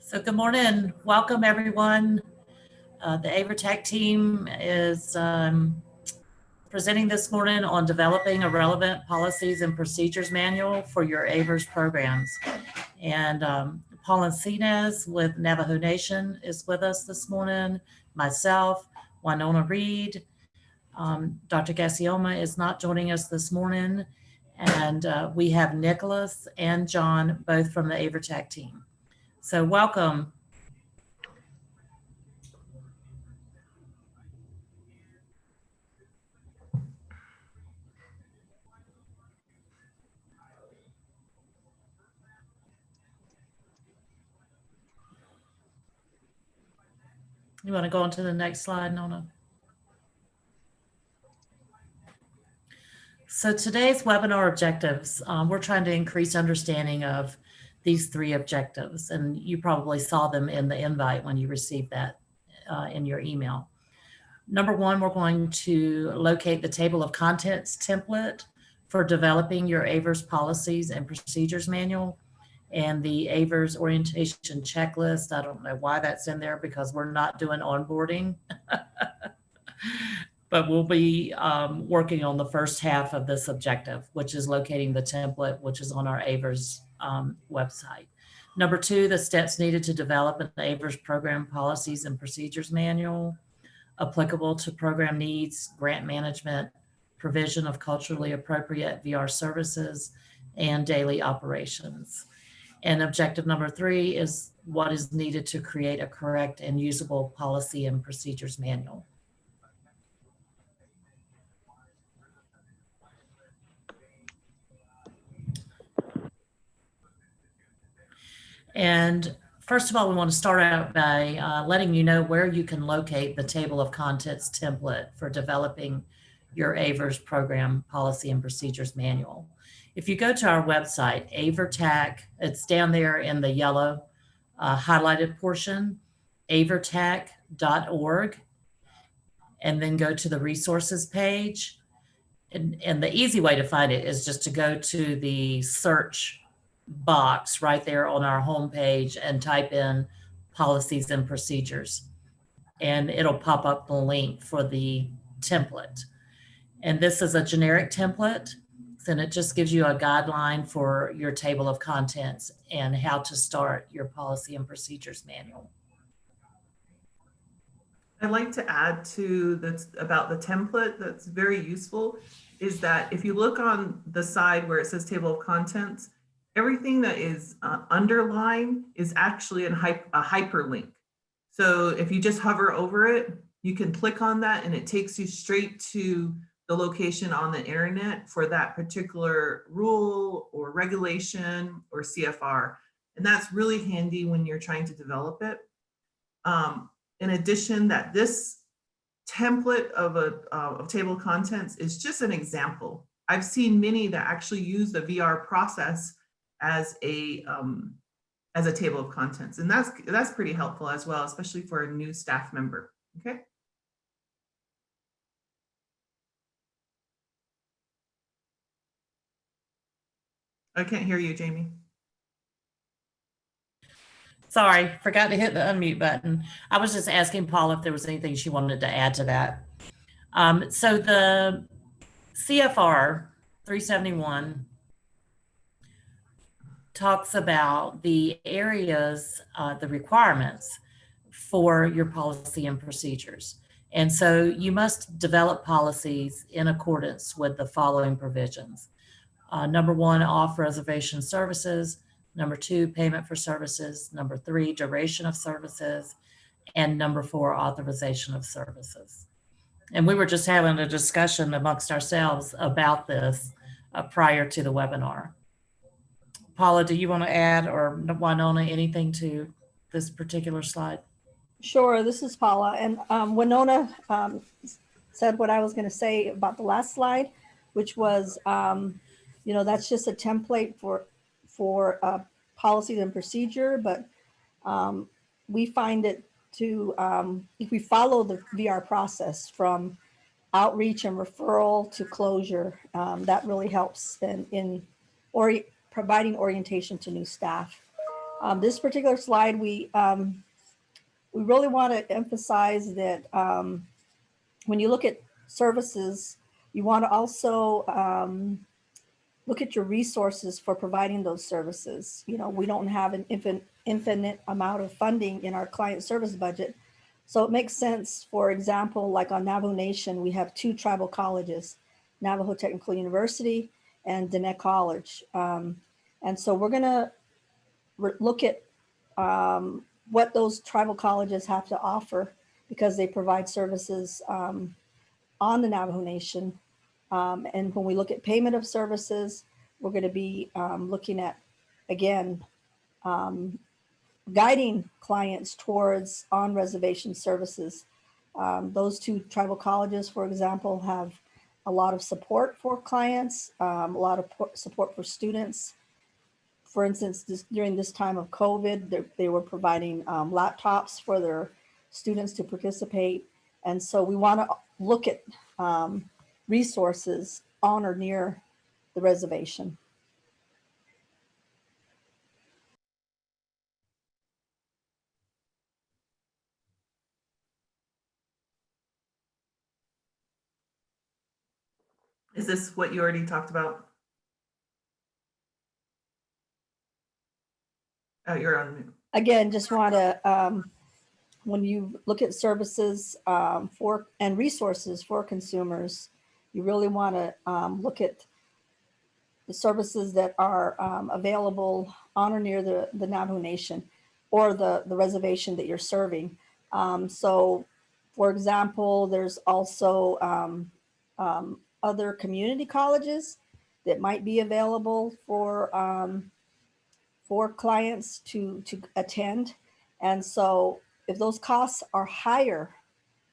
So good morning. Welcome, everyone. The AverTech team is presenting this morning on developing a relevant policies and procedures manual for your AVERS programs. And Paul Encinas with Navajo Nation is with us this morning, myself, Winona Reed. Dr. Gassioma is not joining us this morning. And we have Nicholas and John, both from the AverTech team. So welcome. You want to go on to the next slide, Nona? So today's webinar objectives, we're trying to increase understanding of these three objectives, and you probably saw them in the invite when you received that in your email. Number one, we're going to locate the table of contents template for developing your AVERS policies and procedures manual and the AVERS orientation checklist. I don't know why that's in there because we're not doing onboarding. But we'll be working on the first half of this objective, which is locating the template, which is on our AVERS website. Number two, the steps needed to develop an AVERS program policies and procedures manual applicable to program needs, grant management, provision of culturally appropriate VR services, and daily operations. And objective number three is what is needed to create a correct and usable policy and procedures manual. And first of all, we want to start out by letting you know where you can locate the table of contents template for developing your AVERS program policy and procedures manual. If you go to our website, AverTech, it's down there in the yellow highlighted portion, avertech.org, and then go to the resources page. And the easy way to find it is just to go to the search box right there on our homepage and type in policies and procedures, and it'll pop up the link for the template. And this is a generic template, and it just gives you a guideline for your table of contents and how to start your policy and procedures manual. I'd like to add to that's about the template that's very useful is that if you look on the side where it says table of contents, everything that is underlined is actually a hyperlink. So if you just hover over it, you can click on that and it takes you straight to the location on the internet for that particular rule or regulation or CFR. And that's really handy when you're trying to develop it. In addition, that this template of a table of contents is just an example. I've seen many that actually use the VR process as a table of contents, and that's pretty helpful as well, especially for a new staff member. Okay. I can't hear you, Jamie. Sorry, forgot to hit the unmute button. I was just asking Paul if there was anything she wanted to add to that. So the CFR 371 talks about the areas, the requirements for your policy and procedures. And so you must develop policies in accordance with the following provisions. Number one, authorization services. Number two, payment for services. Number three, duration of services. And number four, authorization of services. And we were just having a discussion amongst ourselves about this prior to the webinar. Paula, do you want to add, or Winona, anything to this particular slide? Sure, this is Paula. And Winona said what I was going to say about the last slide, which was, that's just a template for policies and procedure, but we find it to, if we follow the VR process from outreach and referral to closure, that really helps in providing orientation to new staff. This particular slide, we really want to emphasize that when you look at services, you want to also look at your resources for providing those services. You know, we don't have an infinite amount of funding in our client service budget. So it makes sense, for example, like on Navajo Nation, we have 2 tribal colleges, Navajo Technical University and Diné College. And so we're going to look at what those tribal colleges have to offer, because they provide services on the Navajo Nation. And when we look at payment of services, we're going to be looking at, again, guiding clients towards on-reservation services. Those 2 tribal colleges, for example, have a lot of support for clients, a lot of support for students. For instance, during this time of COVID, they were providing laptops for their students to participate. And so we want to look at resources on or near the reservation. Is this what you already talked about? Oh, you're on mute. Again, just want to, when you look at services for and resources for consumers, you really want to look at the services that are available on or near the Navajo Nation or the reservation that you're serving. So, for example, there's also other community colleges that might be available for clients to attend. And so if those costs are higher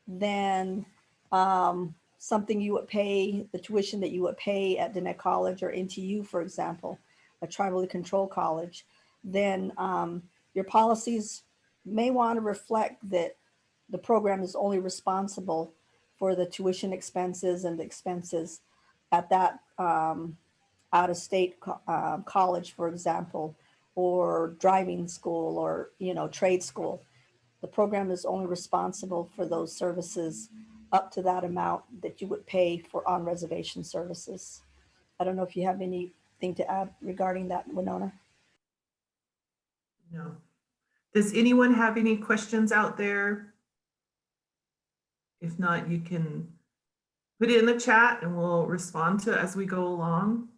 than something you would pay, the tuition that you would pay at Diné College or NTU, for example, a tribally controlled college, then your policies may want to reflect that the program is only responsible for the tuition expenses and the expenses at that out-of-state college, for example, or driving school, or trade school. The program is only responsible for those services up to that amount that you would pay for on-reservation services. I don't know if you have anything to add regarding that, Winona. No. Does anyone have any questions out there? If not, you can put it in the chat and we'll respond to it as we go along.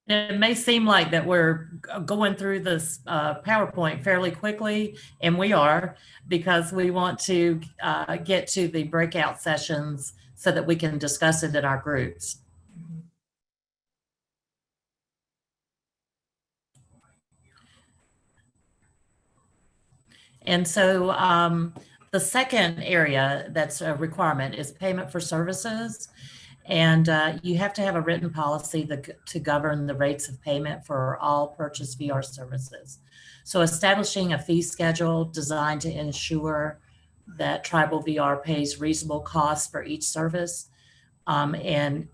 It may seem like that we're going through this PowerPoint fairly quickly, and we are, because we want to get to the breakout sessions so that we can discuss it in our groups. And so the second area that's a requirement is payment for services. And you have to have a written policy to govern the rates of payment for all purchased VR services. So establishing a fee schedule designed to ensure that Tribal VR pays reasonable costs for each service. And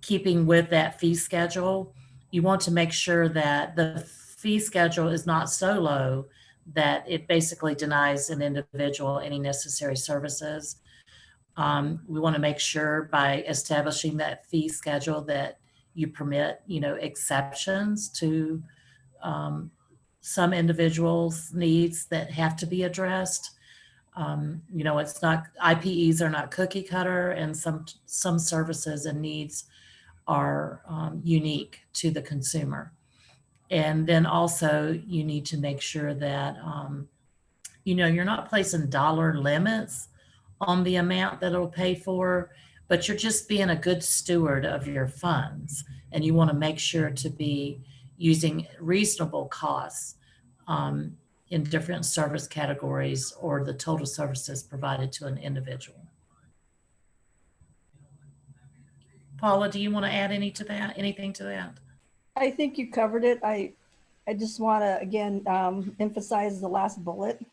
keeping with that fee schedule, you want to make sure that the fee schedule is not so low that it basically denies an individual any necessary services. We want to make sure by establishing that fee schedule that you permit, exceptions to some individuals' needs that have to be addressed. It's not, IPEs are not cookie cutter, and some services and needs are unique to the consumer. And then also you need to make sure that, you're not placing dollar limits on the amount that it'll pay for, but you're just being a good steward of your funds. And you want to make sure to be using reasonable costs in different service categories or the total services provided to an individual. Paula, do you want to add anything to that? I think you covered it. I just want to, again, emphasize the last bullet,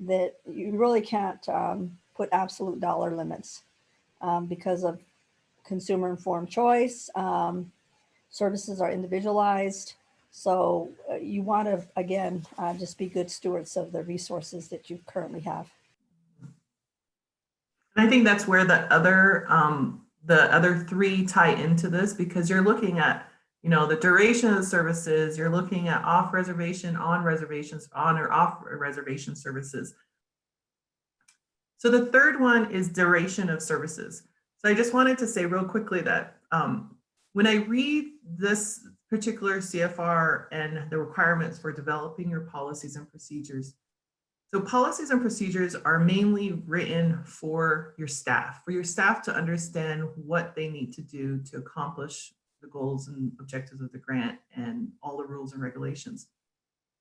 that you really can't put absolute dollar limits because of consumer informed choice. Services are individualized. So you want to, again, just be good stewards of the resources that you currently have. And I think that's where the other three tie into this, because you're looking at, the duration of the services, you're looking at off reservation, on reservations, on or off reservation services. So the third one is duration of services. So I just wanted to say real quickly that when I read this particular CFR and the requirements for developing your policies and procedures, so policies and procedures are mainly written for your staff to understand what they need to do to accomplish the goals and objectives of the grant and all the rules and regulations.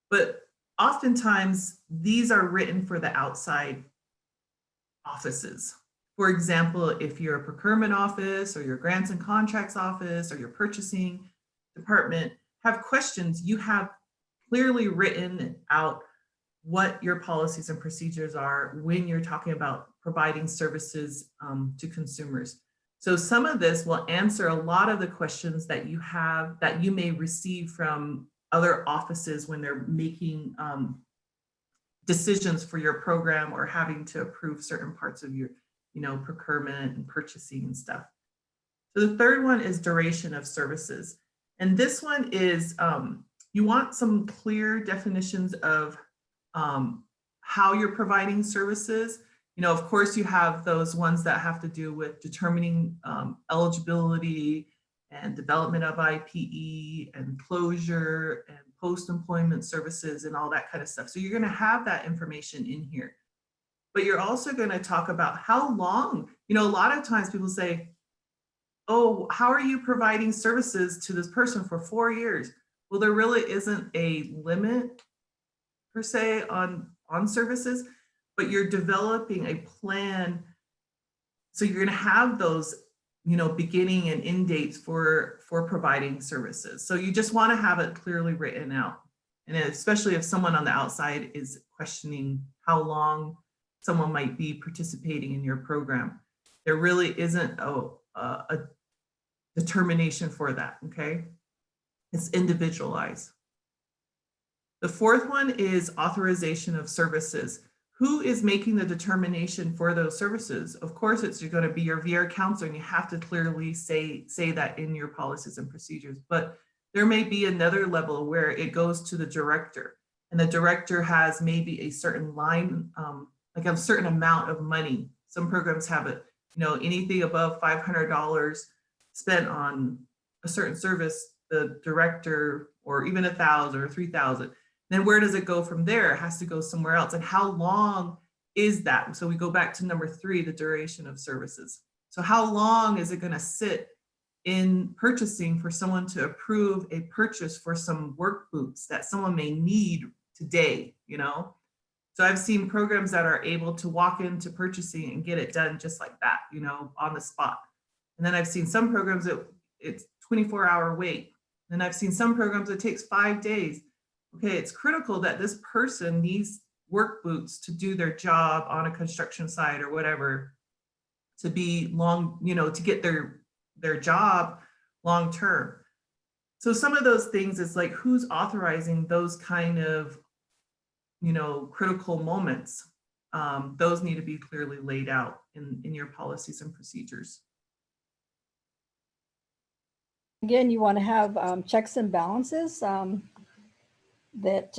But oftentimes these are written for the outside offices. For example, if you're a procurement office or your grants and contracts office or your purchasing department have questions, you have clearly written out what your policies and procedures are when you're talking about providing services to consumers. So some of this will answer a lot of the questions that you have, that you may receive from other offices when they're making decisions for your program or having to approve certain parts of your, procurement and purchasing and stuff. So the third one is duration of services. And this one is, you want some clear definitions of how you're providing services. Of course, you have those ones that have to do with determining eligibility and development of IPE and closure and post-employment services and all that kind of stuff. So you're going to have that information in here. But you're also going to talk about how long, a lot of times people say, oh, how are you providing services to this person for 4 years? Well, there really isn't a limit per se on services, but you're developing a plan. So you're going to have those, beginning and end dates for providing services. So you just want to have it clearly written out. And especially if someone on the outside is questioning how long someone might be participating in your program, there really isn't a determination for that, okay? It's individualized. The fourth one is authorization of services. Who is making the determination for those services? Of course, it's going to be your VR counselor, and you have to clearly say that in your policies and procedures. But there may be another level where it goes to the director, and the director has maybe a certain line, like a certain amount of money. Some programs have it, anything above $500 spent on a certain service, the director, or even 1,000 or 3,000. Then where does it go from there? It has to go somewhere else. And how long is that? So we go back to number 3, the duration of services. So how long is it going to sit in purchasing for someone to approve a purchase for some work boots that someone may need today, So I've seen programs that are able to walk into purchasing and get it done just like that, on the spot. And then I've seen some programs that it's 24-hour wait. And I've seen some programs that takes 5 days. Okay, it's critical that this person needs work boots to do their job on a construction site or whatever, to be long, to get their job long term. So some of those things is like, who's authorizing those kind of, critical moments? Those need to be clearly laid out in your policies and procedures. Again, you want to have checks and balances that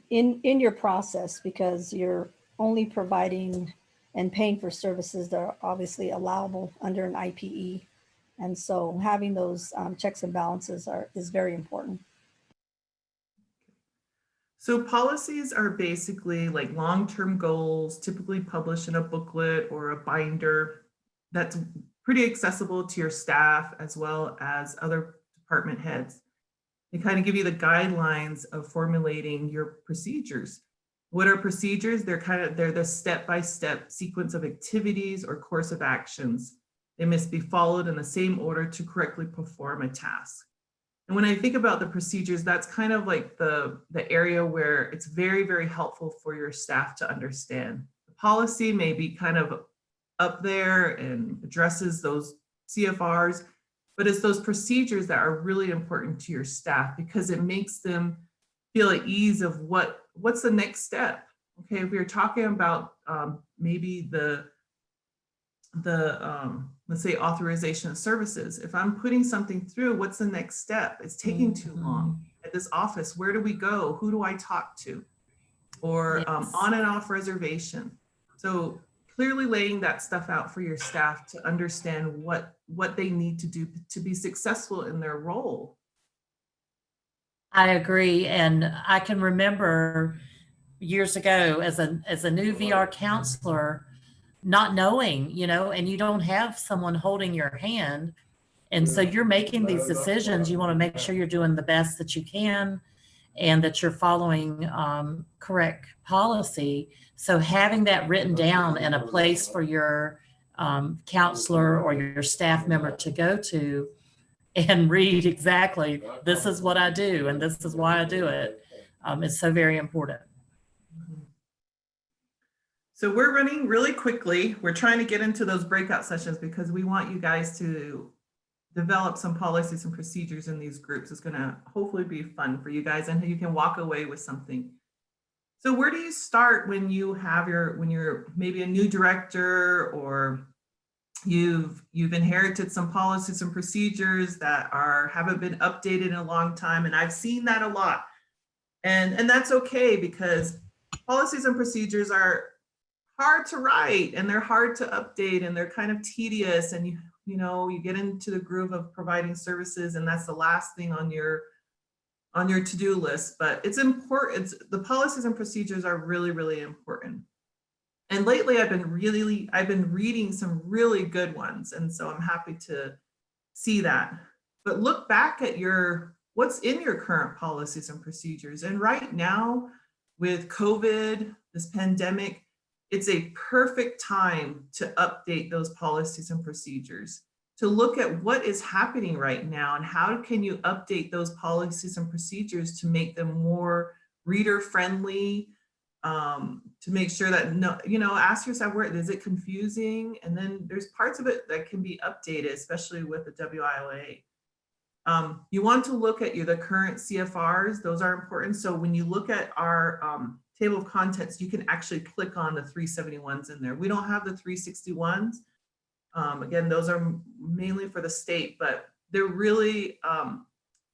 in your process, because you're only providing and paying for services that are obviously allowable under an IPE. And so having those checks and balances is very important. So policies are basically like long-term goals, typically published in a booklet or a binder that's pretty accessible to your staff as well as other department heads. They kind of give you the guidelines of formulating your procedures. What are procedures? They're the step-by-step sequence of activities or course of actions. They must be followed in the same order to correctly perform a task. And when I think about the procedures, that's kind of like the area where it's very, very helpful for your staff to understand. The policy may be kind of up there and addresses those CFRs, but it's those procedures that are really important to your staff because it makes them feel at ease of what's the next step. Okay, if we're talking about maybe the let's say authorization of services, if I'm putting something through, what's the next step? It's taking too long at this office. Where do we go? Who do I talk to? Or Yes. on and off reservation. So clearly laying that stuff out for your staff to understand what they need to do to be successful in their role. I agree. And I can remember years ago as a new VR counselor, not knowing, and you don't have someone holding your hand. And so you're making these decisions. You want to make sure you're doing the best that you can and that you're following correct policy. So having that written down in a place for your counselor or your staff member to go to and read exactly, this is what I do and this is why I do it, is so very important. So we're running really quickly. We're trying to get into those breakout sessions because we want you guys to develop some policies and procedures in these groups. It's going to hopefully be fun for you guys and you can walk away with something. So where do you start when you have when you're maybe a new director or you've inherited some policies and procedures that haven't been updated in a long time? And I've seen that a lot. And that's okay because policies and procedures are hard to write and they're hard to update and they're kind of tedious, and you get into the groove of providing services and that's the last thing on your to-do list. But it's important. The policies and procedures are really, really important. And lately I've been reading some really good ones, and so I'm happy to see that. But look back at what's in your current policies and procedures. And right now with COVID, this pandemic, it's a perfect time to update those policies and procedures, to look at what is happening right now and how can you update those policies and procedures to make them more reader friendly, to make sure that ask yourself, where is it confusing? And then there's parts of it that can be updated, especially with the WIOA. You want to look at the current CFRs. Those are important. So when you look at our table of contents, you can actually click on the 371s in there. We don't have the 361s. Again, those are mainly for the state, but they're really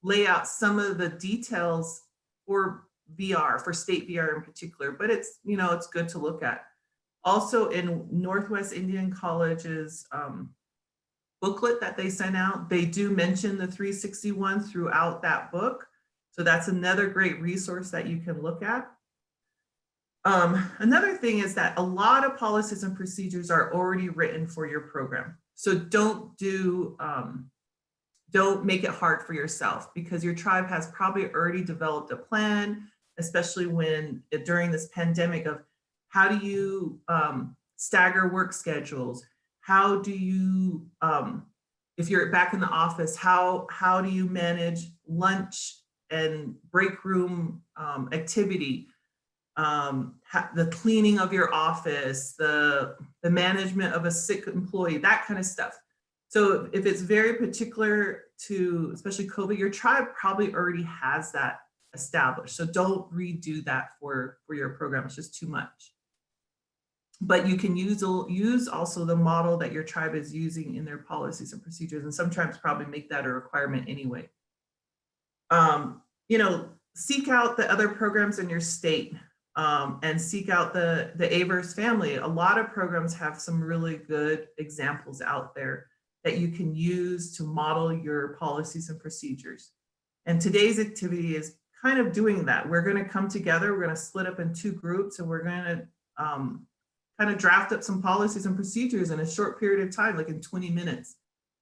lay out some of the details for VR, for state VR in particular, but it's good to look at. Also in Northwest Indian College's booklet that they sent out, they do mention the 361 throughout that book. So that's another great resource that you can look at. Another thing is that a lot of policies and procedures are already written for your program. So don't make it hard for yourself, because your tribe has probably already developed a plan, especially during this pandemic, of how do you stagger work schedules? How do you, if you're back in the office, how do you manage lunch and break room activity? The cleaning of your office, the management of a sick employee, that kind of stuff. So if it's very particular to, especially COVID, your tribe probably already has that established. So don't redo that for your program. It's just too much. But you can use also the model that your tribe is using in their policies and procedures. And some tribes probably make that a requirement anyway. Seek out the other programs in your state. And seek out the AVERS family. A lot of programs have some really good examples out there that you can use to model your policies and procedures. And today's activity is kind of doing that. We're going to come together, we're going to split up in 2 groups, and we're going to kind of draft up some policies and procedures in a short period of time, like in 20 minutes.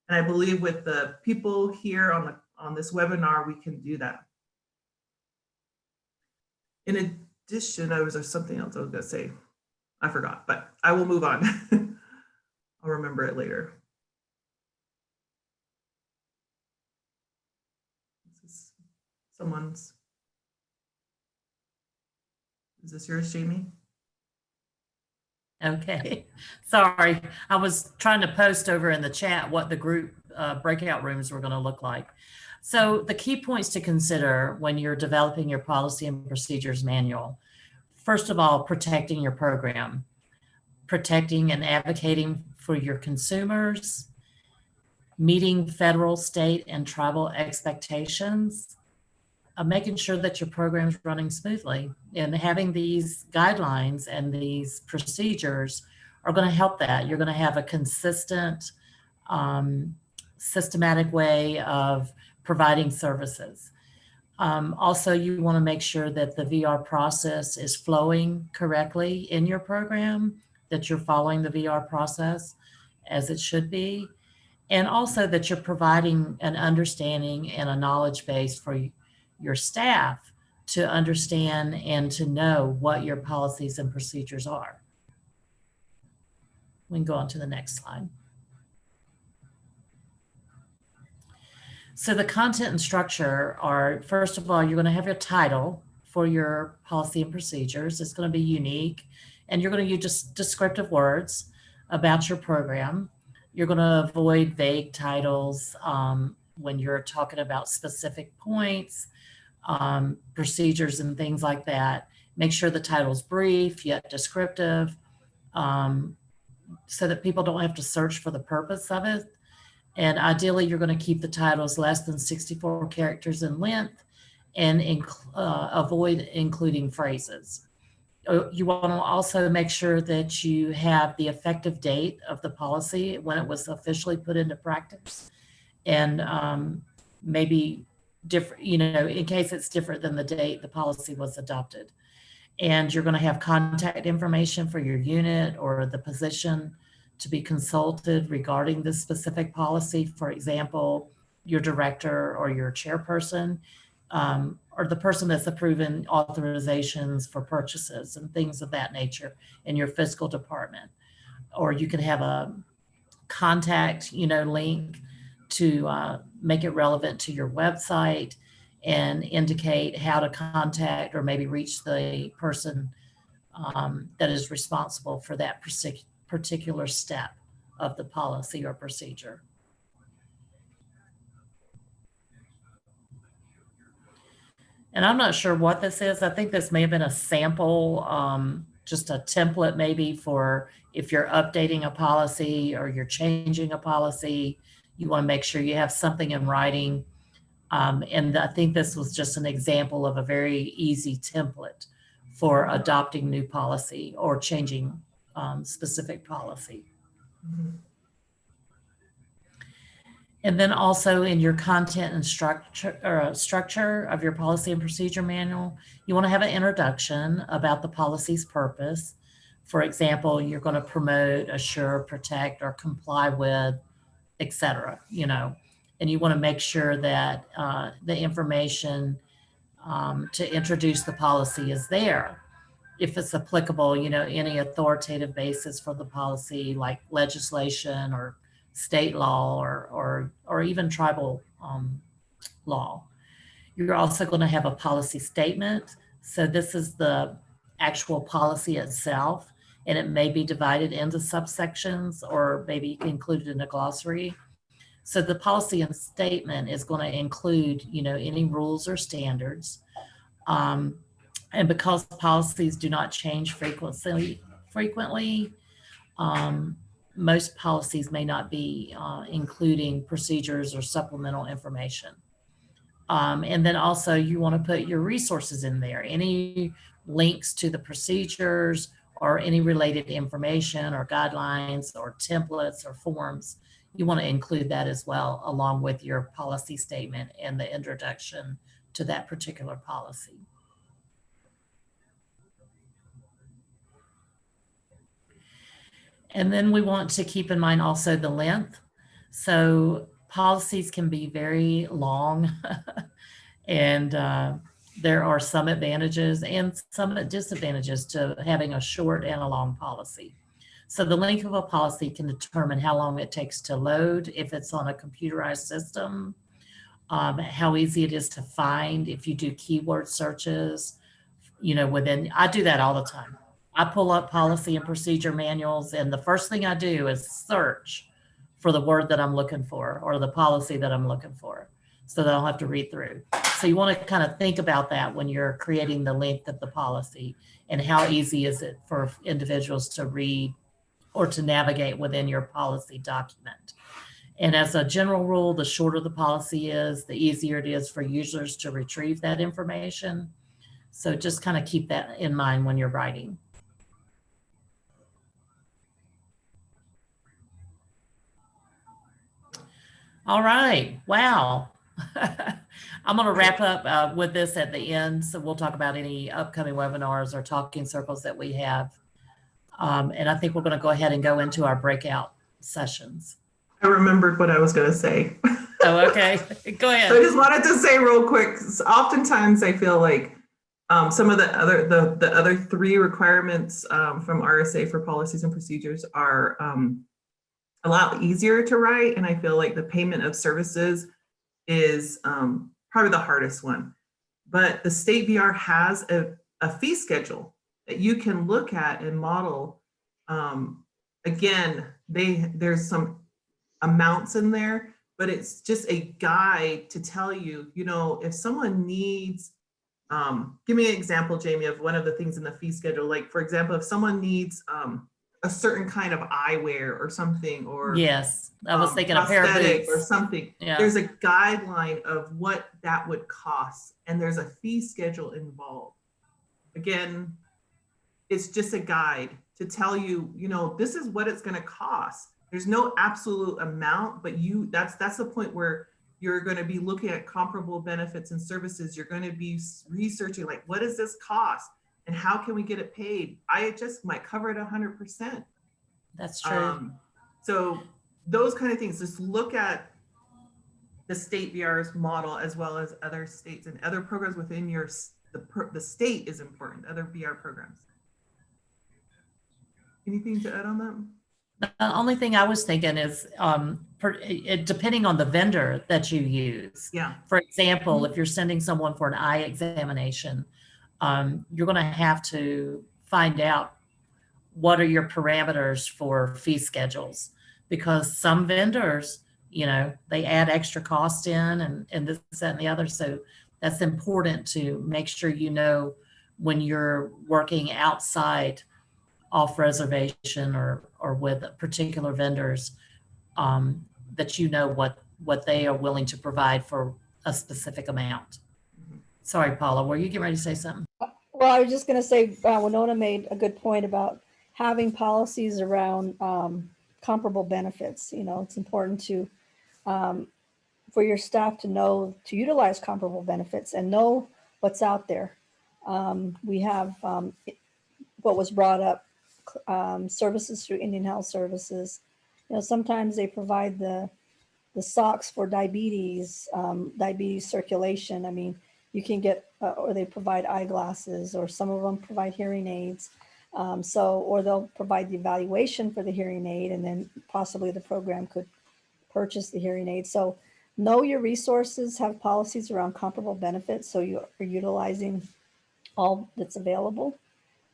And I believe with the people here on this webinar, we can do that. In addition, there's something else I was going to say. I forgot, but I will move on. I'll remember it later. Is this yours, Jamie? Okay, sorry. I was trying to post over in the chat what the group breakout rooms were going to look like. So the key points to consider when you're developing your policy and procedures manual, first of all, protecting your program, protecting and advocating for your consumers, meeting federal, state, and tribal expectations, making sure that your program's running smoothly. And having these guidelines and these procedures are going to help that. You're going to have a consistent, systematic way of providing services. Also, you want to make sure that the VR process is flowing correctly in your program, that you're following the VR process as it should be, and also that you're providing an understanding and a knowledge base for your staff to understand and to know what your policies and procedures are. We can go on to the next slide. So the content and structure are, first of all, you're going to have your title for your policy and procedures. It's going to be unique, and you're going to use just descriptive words about your program. You're going to avoid vague titles when you're talking about specific points, procedures, and things like that. Make sure the title's brief yet descriptive, so that people don't have to search for the purpose of it. And ideally, you're going to keep the titles less than 64 characters in length and avoid including phrases. You want to also make sure that you have the effective date of the policy when it was officially put into practice, and maybe different, in case it's different than the date the policy was adopted. And you're going to have contact information for your unit or the position to be consulted regarding this specific policy. For example, your director or your chairperson, or the person that's approving authorizations for purchases and things of that nature in your fiscal department. Or you could have a contact, link to make it relevant to your website and indicate how to contact or maybe reach the person that is responsible for that particular step of the policy or procedure. And I'm not sure what this is. I think this may have been a sample, just a template maybe for if you're updating a policy or you're changing a policy, you want to make sure you have something in writing. And I think this was just an example of a very easy template for adopting new policy or changing specific policy. Mm-hmm. And then also in your content and structure of your policy and procedure manual, you want to have an introduction about the policy's purpose. For example, you're going to promote, assure, protect, or comply with, etc. And you want to make sure that the information to introduce the policy is there. If it's applicable, any authoritative basis for the policy, like legislation or state law or even tribal law. You're also going to have a policy statement. So this is the actual policy itself, and it may be divided into subsections, or maybe you can include it in a glossary. So the policy and statement is going to include, any rules or standards. And because policies do not change frequently, most policies may not be including procedures or supplemental information. And then also you want to put your resources in there, any links to the procedures or any related information or guidelines or templates or forms. You want to include that as well, along with your policy statement and the introduction to that particular policy. And then we want to keep in mind also the length. So policies can be very long and there are some advantages and some disadvantages to having a short and a long policy. So the length of a policy can determine how long it takes to load if it's on a computerized system, how easy it is to find if you do keyword searches, I do that all the time. I pull up policy and procedure manuals, and the first thing I do is search for the word that I'm looking for or the policy that I'm looking for, so that I don't have to read through. So you want to kind of think about that when you're creating the length of the policy, and how easy is it for individuals to read or to navigate within your policy document. And as a general rule, the shorter the policy is, the easier it is for users to retrieve that information. So just kind of keep that in mind when you're writing. All right. Wow. I'm going to wrap up with this at the end. So we'll talk about any upcoming webinars or talking circles that we have. And I think we're going to go ahead and go into our breakout sessions. I remembered what I was going to say. Oh, okay. Go ahead. So I just wanted to say real quick, oftentimes I feel like some of the other three requirements from RSA for policies and procedures are a lot easier to write. And I feel like the payment of services is probably the hardest one. But the state VR has a fee schedule that you can look at and model. Again, there's some amounts in there, but it's just a guide to tell you, if someone needs, give me an example, Jamie, of one of the things in the fee schedule. Like, for example, if someone needs a certain kind of eyewear or something, or yes, I was thinking a pair of boots or something. Yeah. There's a guideline of what that would cost, and there's a fee schedule involved. Again, it's just a guide to tell you, this is what it's going to cost. There's no absolute amount, but that's the point where you're going to be looking at comparable benefits and services. You're going to be researching, like, what does this cost and how can we get it paid? IHS might cover it 100%. That's true. So those kind of things, just look at the state VR's model as well as other states and other programs within the state is important, other VR programs. Anything to add on that? The only thing I was thinking is depending on the vendor that you use. Yeah. For example, if you're sending someone for an eye examination, you're going to have to find out what are your parameters for fee schedules, because some vendors, they add extra cost in and this, that, and the other. So that's important to make sure when you're working outside off reservation or with particular vendors, that what they are willing to provide for a specific amount. Sorry, Paula, were you getting ready to say something? Well, I was just going to say, Winona made a good point about having policies around comparable benefits. It's important to for your staff to know to utilize comparable benefits and know what's out there. We have what was brought up, services through Indian Health Services. Sometimes they provide the socks for diabetes circulation. I mean, you can get, or they provide eyeglasses, or some of them provide hearing aids. Or they'll provide the evaluation for the hearing aid, and then possibly the program could purchase the hearing aid. So know your resources, have policies around comparable benefits, so you are utilizing all that's available.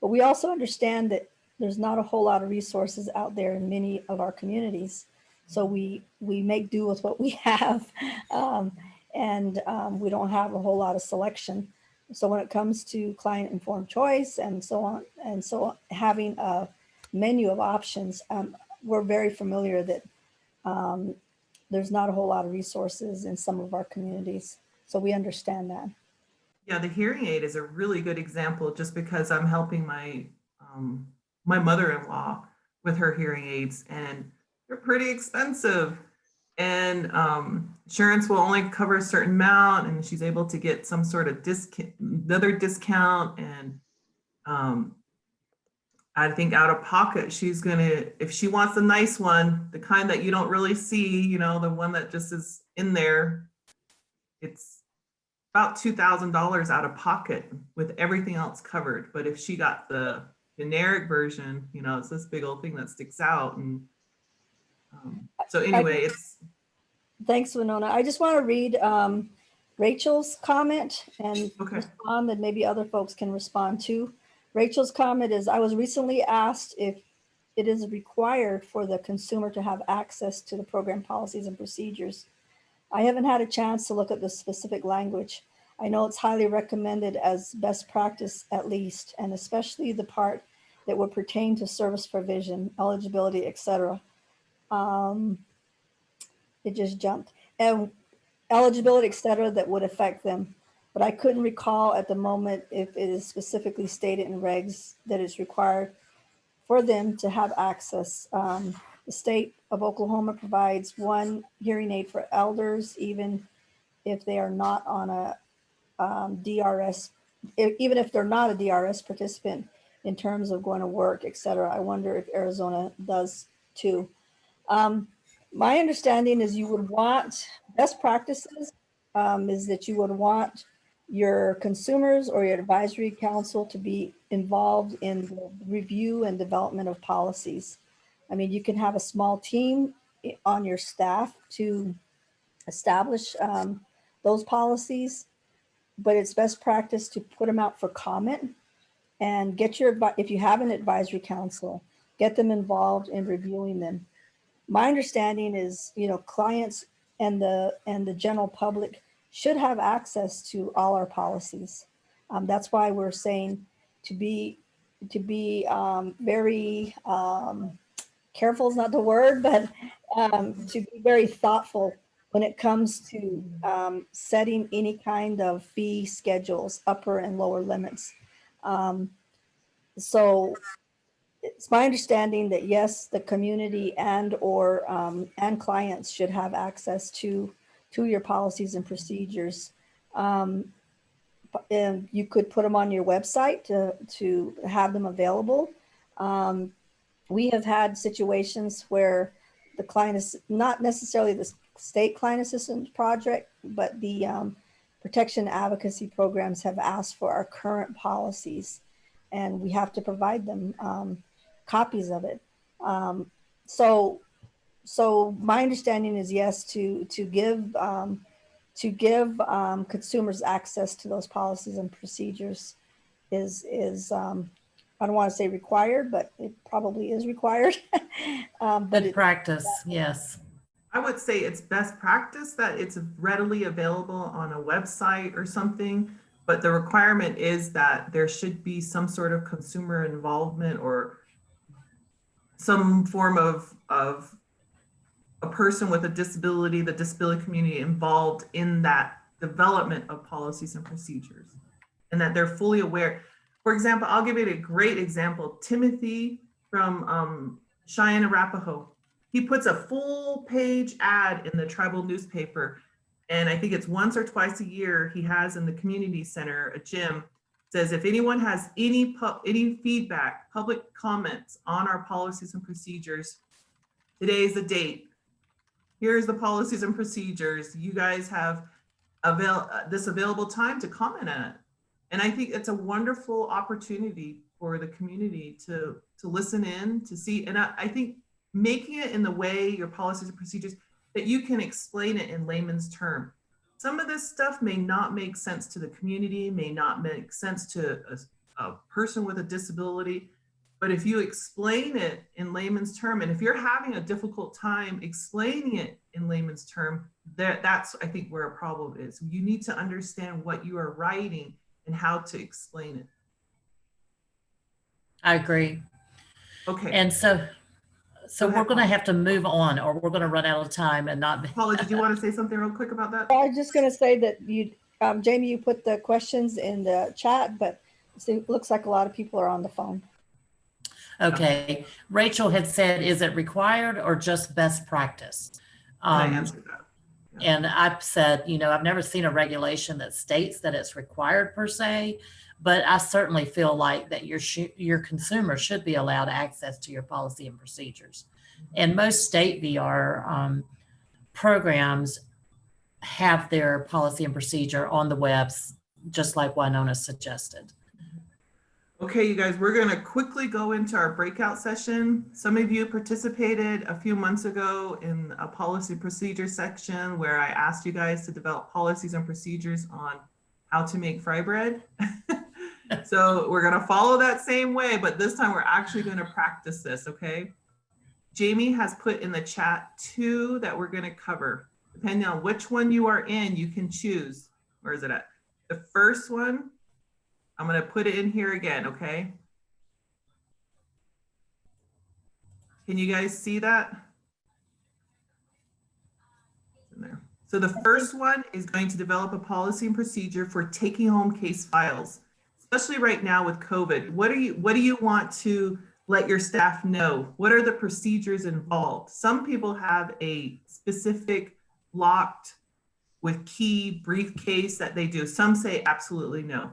But we also understand that there's not a whole lot of resources out there in many of our communities. So we make do with what we have. And we don't have a whole lot of selection. So when it comes to client informed choice and so on, having a menu of options, we're very familiar that there's not a whole lot of resources in some of our communities. So we understand that. Yeah, the hearing aid is a really good example, just because I'm helping my my mother-in-law with her hearing aids, and they're pretty expensive. And insurance will only cover a certain amount, and she's able to get some sort of another discount. And I think out of pocket, she's gonna, if she wants the nice one, the kind that you don't really see, the one that just is in there, it's about $2,000 out of pocket with everything else covered. But if she got the generic version, it's this big old thing that sticks out. And so anyway, Thanks, Winona. I just want to read Rachel's comment and respond, and maybe other folks can respond too. Rachel's comment is, I was recently asked if it is required for the consumer to have access to the program policies and procedures. I haven't had a chance to look at the specific language. I know it's highly recommended as best practice at least, and especially the part that would pertain to service provision, eligibility, etc. It just jumped. And eligibility, etc., that would affect them. But I couldn't recall at the moment if it is specifically stated in regs that it's required for them to have access. The state of Oklahoma provides one hearing aid for elders, even if they are not on a DRS, even if they're not a DRS participant in terms of going to work, etc. I wonder if Arizona does too. My understanding is you would want best practices is that you would want your consumers or your advisory council to be involved in the review and development of policies. I mean, you can have a small team on your staff to establish those policies, but it's best practice to put them out for comment and get your, if you have an advisory council, get them involved in reviewing them. My understanding is, clients and the general public should have access to all our policies. That's why we're saying to be very careful is not the word, but to be very thoughtful when it comes to setting any kind of fee schedules, upper and lower limits. So it's my understanding that yes, the community and clients should have access to your policies and procedures. And you could put them on your website to have them available. We have had situations where the client is not necessarily the state client assistance project, but the protection advocacy programs have asked for our current policies, and we have to provide them copies of it. So my understanding is yes, to give consumers access to those policies and procedures is I don't want to say required, but it probably is required. Good practice, yes. I would say it's best practice that it's readily available on a website or something, but the requirement is that there should be some sort of consumer involvement or some form of a person with a disability, the disability community involved in that development of policies and procedures, and that they're fully aware. For example, I'll give you a great example. Timothy from Cheyenne, Arapahoe, he puts a full page ad in the tribal newspaper. And I think it's once or twice a year he has in the community center, a gym, says, if anyone has any feedback, public comments on our policies and procedures, today is the date. Here's the policies and procedures. You guys have this available time to comment on it. And I think it's a wonderful opportunity for the community to listen in, to see. And I think making it in the way, your policies and procedures, that you can explain it in layman's term. Some of this stuff may not make sense to the community, may not make sense to a person with a disability, but if you explain it in layman's term, and if you're having a difficult time explaining it in layman's term, that's, I think, where a problem is. You need to understand what you are writing and how to explain it. I agree. Okay. And so Go ahead, we're going to Paula. have to move on, or we're going to run out of time and not. Paula, did you want to say something real quick about that? I was just going to say that Jamie, you put the questions in the chat, but it looks like a lot of people are on the phone. Okay. Rachel had said, is it required or just best practice? I answered that. Yeah. And I've said, I've never seen a regulation that states that it's required per se, but I certainly feel like that your consumer should be allowed access to your policy and procedures. And most state VR programs have their policy and procedure on the webs, just like Winona suggested. Okay, you guys, we're going to quickly go into our breakout session. Some of you participated a few months ago in a policy procedure section where I asked you guys to develop policies and procedures on how to make fry bread. So we're going to follow that same way, but this time we're actually going to practice this, okay? Jamie has put in the chat 2 that we're going to cover. Depending on which one you are in, you can choose. Where is it at? The first one, I'm going to put it in here again, okay? Can you guys see that? In there. So the first one is going to develop a policy and procedure for taking home case files, especially right now with COVID. What do you want to let your staff know? What are the procedures involved? Some people have a specific locked with key briefcase that they do. Some say absolutely no.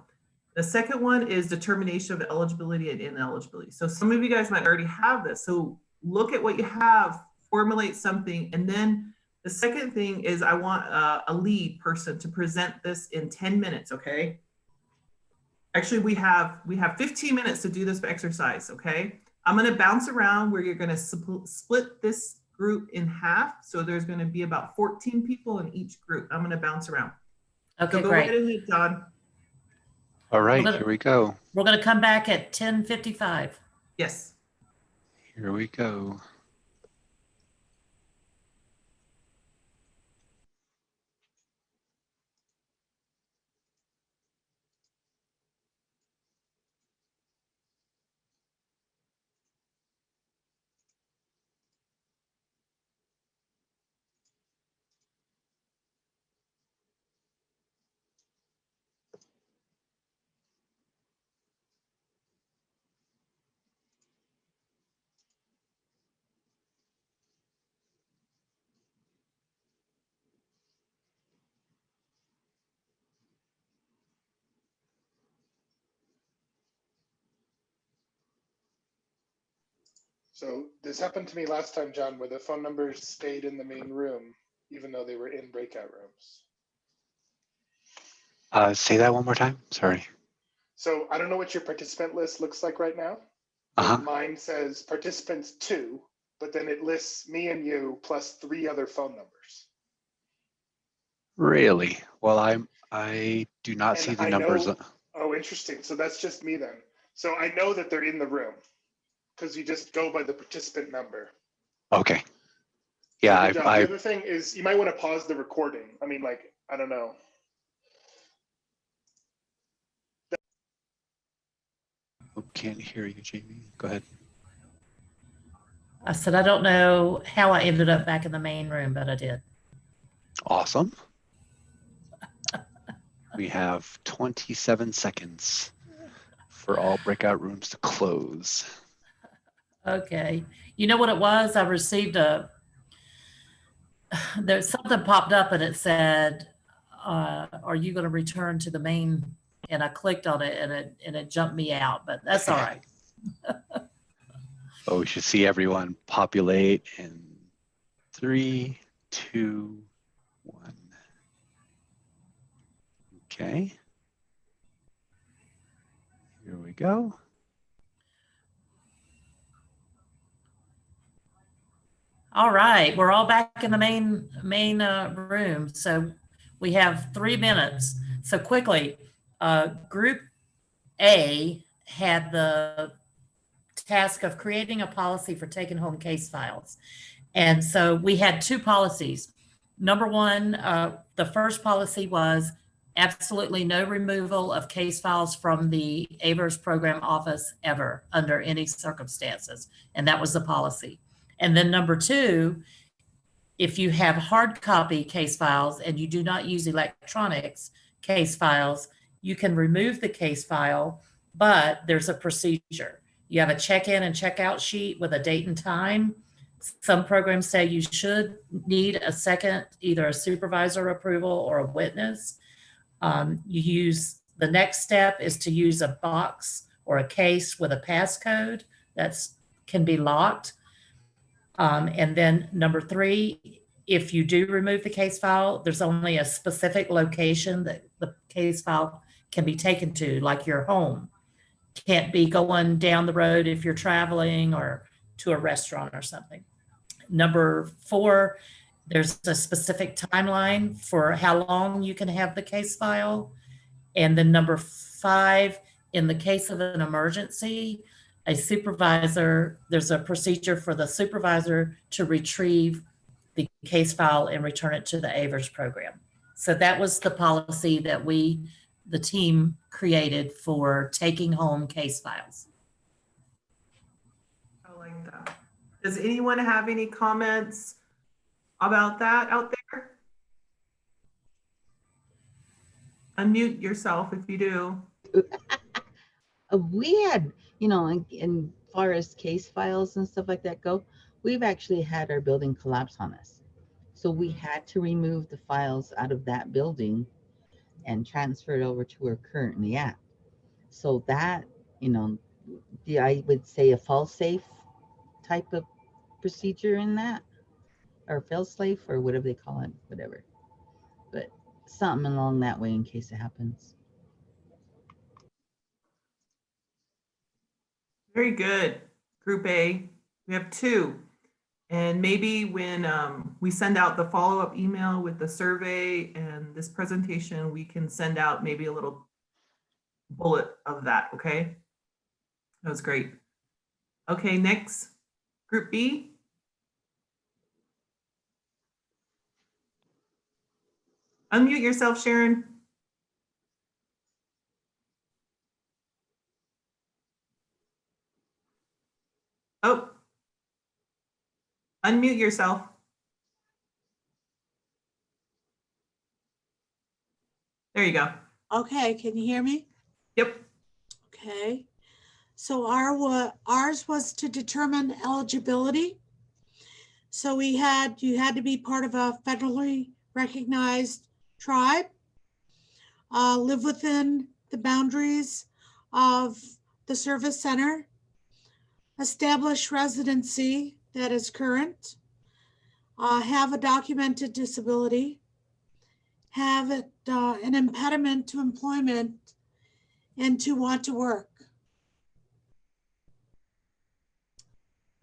The second one is determination of eligibility and ineligibility. So some of you guys might already have this. So look at what you have, formulate something, and then the second thing is I want a lead person to present this in 10 minutes, okay? Actually, we have 15 minutes to do this exercise, okay? I'm gonna bounce around where you're gonna split this group in half. So there's gonna be about 14 people in each group. I'm gonna bounce around. Okay, So go great. right ahead, Don. All right, here we go. We're going to come back at 10:55. Yes. Here we go. So this happened to me last time, John, where the phone numbers stayed in the main room, even though they were in breakout rooms. Say that one more time. Sorry. So I don't know what your participant list looks like right now. Mine says participants 2, but then it lists me and you plus 3 other phone numbers. Really? Well, I do not see the numbers. Oh, interesting. So that's just me then. So I know that they're in the room because you just go by the participant number. Okay. Yeah, the other thing is you might want to pause the recording. I mean, like, I don't know. Oh, can't hear you, Jamie. Go ahead. I said, I don't know how I ended up back in the main room, but I did. Awesome. We have 27 seconds for all breakout rooms to close. Okay. You know what it was? I received there's something popped up and it said, are you going to return to the main? And I clicked on it and it jumped me out, but that's all right. Oh, we should see everyone populate in 3, 2, 1. Okay. Here we go. All right, we're all back in the main room. So we have 3 minutes. So quickly, Group A had the task of creating a policy for taking home case files. And so we had 2 policies. Number 1, the first policy was absolutely no removal of case files from the AVERS program office ever under any circumstances. And that was the policy. And then number 2, if you have hard copy case files and you do not use electronics case files, you can remove the case file, but there's a procedure. You have a check-in and check-out sheet with a date and time. Some programs say you should need a second, either a supervisor approval or a witness. The next step is to use a box or a case with a passcode that can be locked. And then number 3, if you do remove the case file, there's only a specific location that the case file can be taken to, like your home. Can't be going down the road if you're traveling or to a restaurant or something. Number 4, there's a specific timeline for how long you can have the case file. And then number 5, in the case of an emergency, a supervisor, there's a procedure for the supervisor to retrieve the case file and return it to the AVERS program. So that was the policy that the team created for taking home case files. I like that. Does anyone have any comments about that out there? Unmute yourself if you do. We had, you know, in far as case files and stuff like that go, we've actually had our building collapse on us. So we had to remove the files out of that building and transfer it over to where we're currently at. So that, you know, I would say a fail-safe type of procedure in that, or fail-safe, or whatever they call it, whatever. But something along that way in case it happens. Very good. Group A, we have 2. And maybe when we send out the follow-up email with the survey and this presentation, we can send out maybe a little bullet of that, okay? That was great. Okay, next, Group B. Unmute yourself, Sharon. Oh, unmute yourself. There you go. Okay, can you hear me? Yep. Okay. So ours was to determine eligibility. So you had to be part of a federally recognized tribe, live within the boundaries of the service center, establish residency that is current, have a documented disability, have an impediment to employment, and to want to work.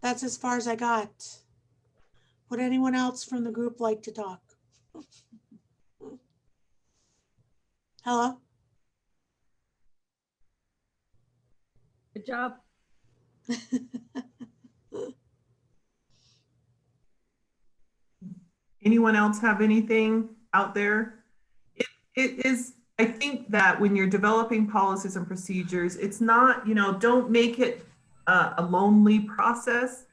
That's as far as I got. Would anyone else from the group like to talk? Hello? Good job. Anyone else have anything out there? It is, I think that when you're developing policies and procedures, it's not, you know, don't make it a lonely process.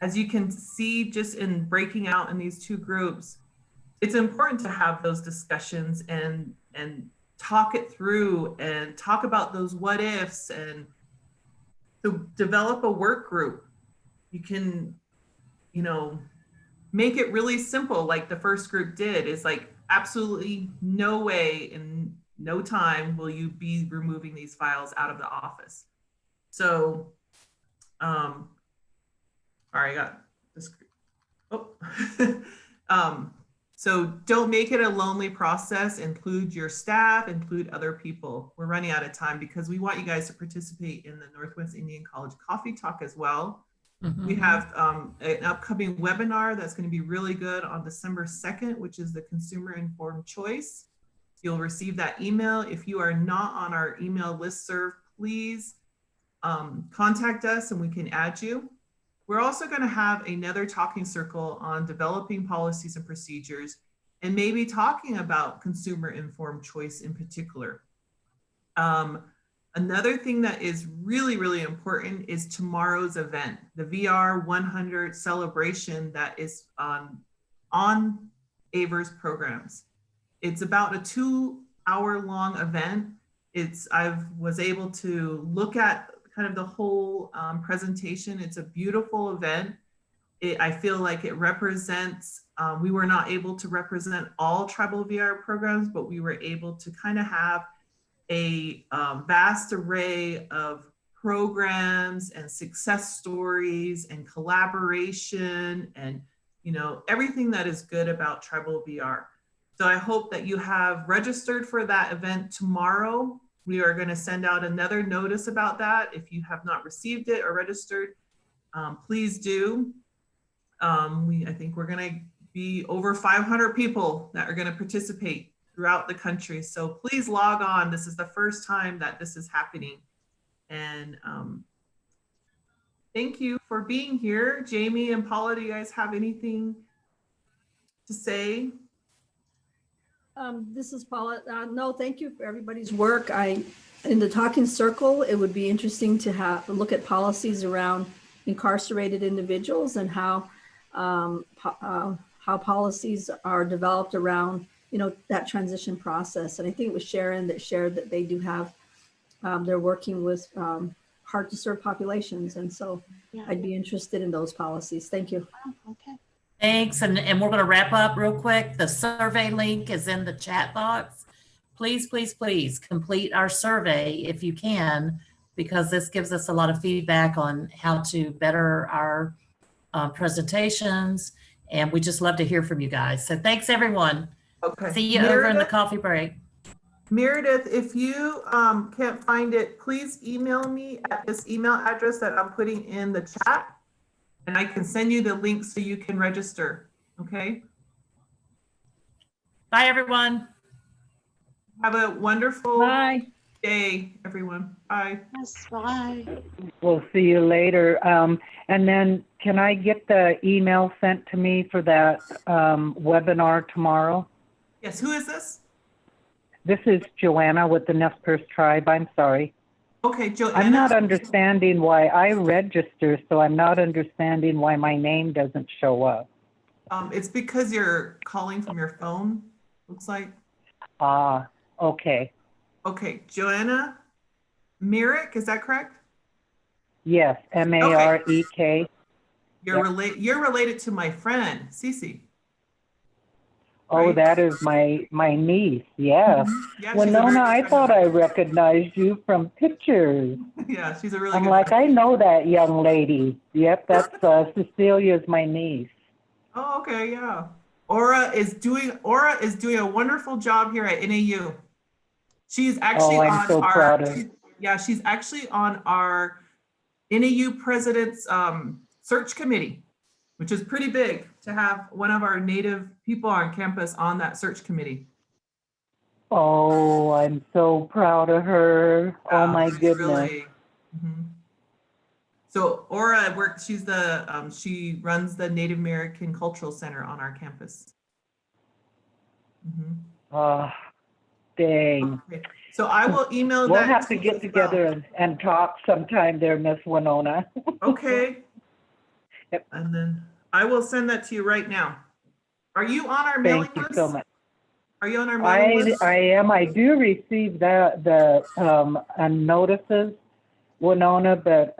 As you can see, just in breaking out in these 2 groups, it's important to have those discussions and talk it through and talk about those what ifs, and to develop a work group. You can, you know, make it really simple like the first group did. Is like, absolutely no way in no time will you be removing these files out of the office. So, all right, I got this. Oh, so don't make it a lonely process. Include your staff, include other people. We're running out of time because we want you guys to participate in the Northwest Indian College Coffee Talk as well. Mm-hmm. We have an upcoming webinar that's going to be really good on December 2nd, which is the Consumer Informed Choice. You'll receive that email. If you are not on our email listserv, please contact us and we can add you. We're also going to have another talking circle on developing policies and procedures, and maybe talking about consumer informed choice in particular. Another thing that is really, really important is tomorrow's event, the VR 100 celebration that is on AVERS programs. It's about a 2-hour-long event. I was able to look at kind of the whole presentation. It's a beautiful event. I feel like it represents, we were not able to represent all tribal VR programs, but we were able to kind of have a vast array of programs and success stories and collaboration and, you know, everything that is good about tribal VR. So I hope that you have registered for that event tomorrow. We are going to send out another notice about that. If you have not received it or registered, please do. I think we're going to be over 500 people that are going to participate. throughout the country. So please log on. This is the first time that this is happening. And thank you for being here. Jamie and Paula, do you guys have anything to say? This is Paula. No, thank you for everybody's work. In the talking circle, it would be interesting to look at policies around incarcerated individuals and how policies are developed around, that transition process. And I think it was Sharon that shared that they do have, they're working with hard to serve populations. And so Yeah. I'd be interested in those policies. Thank you. Oh, okay. Thanks, and we're going to wrap up real quick. The survey link is in the chat box. Please, please, please complete our survey if you can, because this gives us a lot of feedback on how to better our presentations, and we just love to hear from you guys. So thanks, everyone. Okay. See you over in the coffee break. Meredith, if you can't find it, please email me at this email address that I'm putting in the chat, and I can send you the link so you can register. Okay. Bye, everyone. Have a wonderful Bye. day, everyone. Bye. Yes, bye. We'll see you later. And then can I get the email sent to me for that webinar tomorrow? Yes, who is this? This is Joanna with the Nez Perce Tribe. I'm sorry. Okay, Joanna. I'm not understanding why I register, so I'm not understanding why my name doesn't show up. It's because you're calling from your phone, looks like. Ah, okay. Okay, Joanna Merrick, is that correct? Yes, M-A-R-E-K. You're Yep. you're related to my friend, Cece. Oh, Right? that is my niece. Yes. Yeah, she's a Winona, very I good thought friend I of mine. recognized you from pictures. Yeah, she's a really I'm good like, friend. I know that young lady. Yep, that's Cecilia's my niece. Oh, okay, yeah. Aura is doing a wonderful job here at NAU. She's actually Oh, I'm on so proud of she's actually on our NAU president's search committee, which is pretty big to have one of our Native people on campus on that search committee. Oh, I'm so proud of her. Oh Yeah, my she's goodness. really- Mhm. So Aura works, she's the she runs the Native American Cultural Center on our campus. Mhm. Oh, dang. Okay. So I will email We'll that have to you get as together well. and talk sometime there, Miss Winona. Okay. Yep. And then I will send that to you right now. Are you on our mailing Thank you list? so much. Are you on our mailing list? I am. I do receive the notices, Winona, but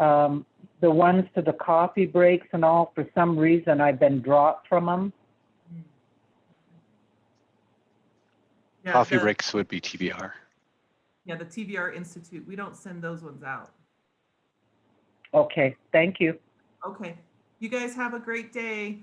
the ones to the coffee breaks and all, for some reason, I've been dropped from them. Yeah, Coffee the, breaks would be TBR. yeah, the TVR Institute. We don't send those ones out. Okay, thank you. Okay. You guys have a great day.